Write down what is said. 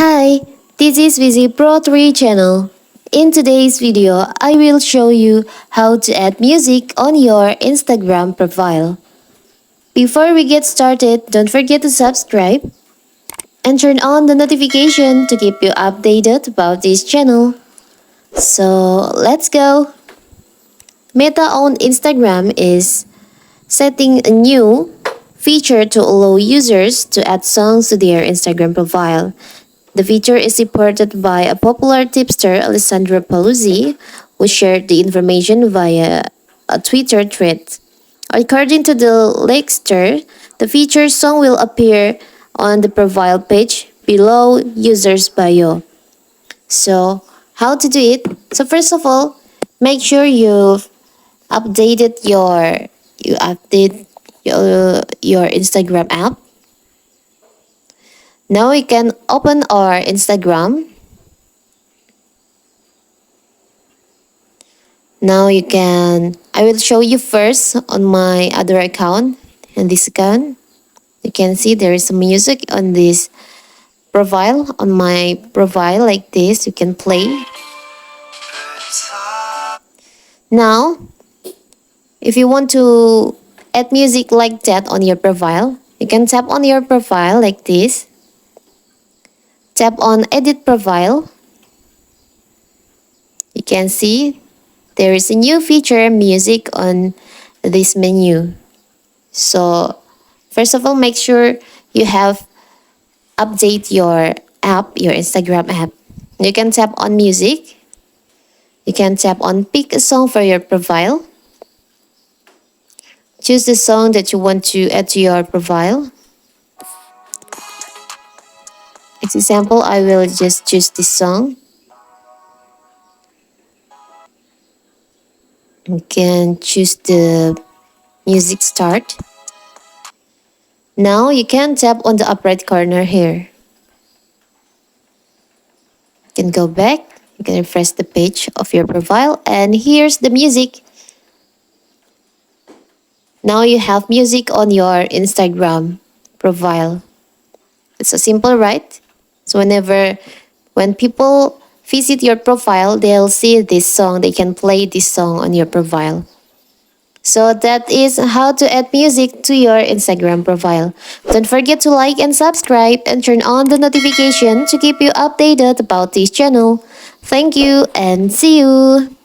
Hi, this is Vizi Pro 3 channel. In today's video, I will show you how to add music on your Instagram profile. Before we get started, don't forget to subscribe and turn on the notification to keep you updated about this channel. So let's go. Meta on Instagram is setting a new feature to allow users to add songs to their Instagram profile. The feature is supported by a popular tipster, Alessandro Paluzzi, who shared the information via a Twitter thread. According to the Lakester, the featured song will appear on the profile page below user's bio. So, how to do it? So first of all, make sure you update your Instagram app. Now we can open our Instagram. I will show you first on my other account and this account. You can see there is some music on this profile, on my profile like this. You can play. Now, if you want to add music like that on your profile, you can tap on your profile like this. Tap on edit profile. You can see there is a new feature music on this menu. So first of all, make sure you have update your app, your Instagram app. You can tap on music. You can tap on pick a song for your profile. Choose the song that you want to add to your profile. As example, I will just choose this song. You can choose the music start. Now you can tap on the up right corner here. You can go back. You can refresh the page of your profile and here's the music. Now you have music on your Instagram profile. It's so simple, right? So when people visit your profile, they'll see this song. They can play this song on your profile. So that is how to add music to your Instagram profile. Don't forget to like and subscribe and turn on the notification to keep you updated about this channel. Thank you and see you!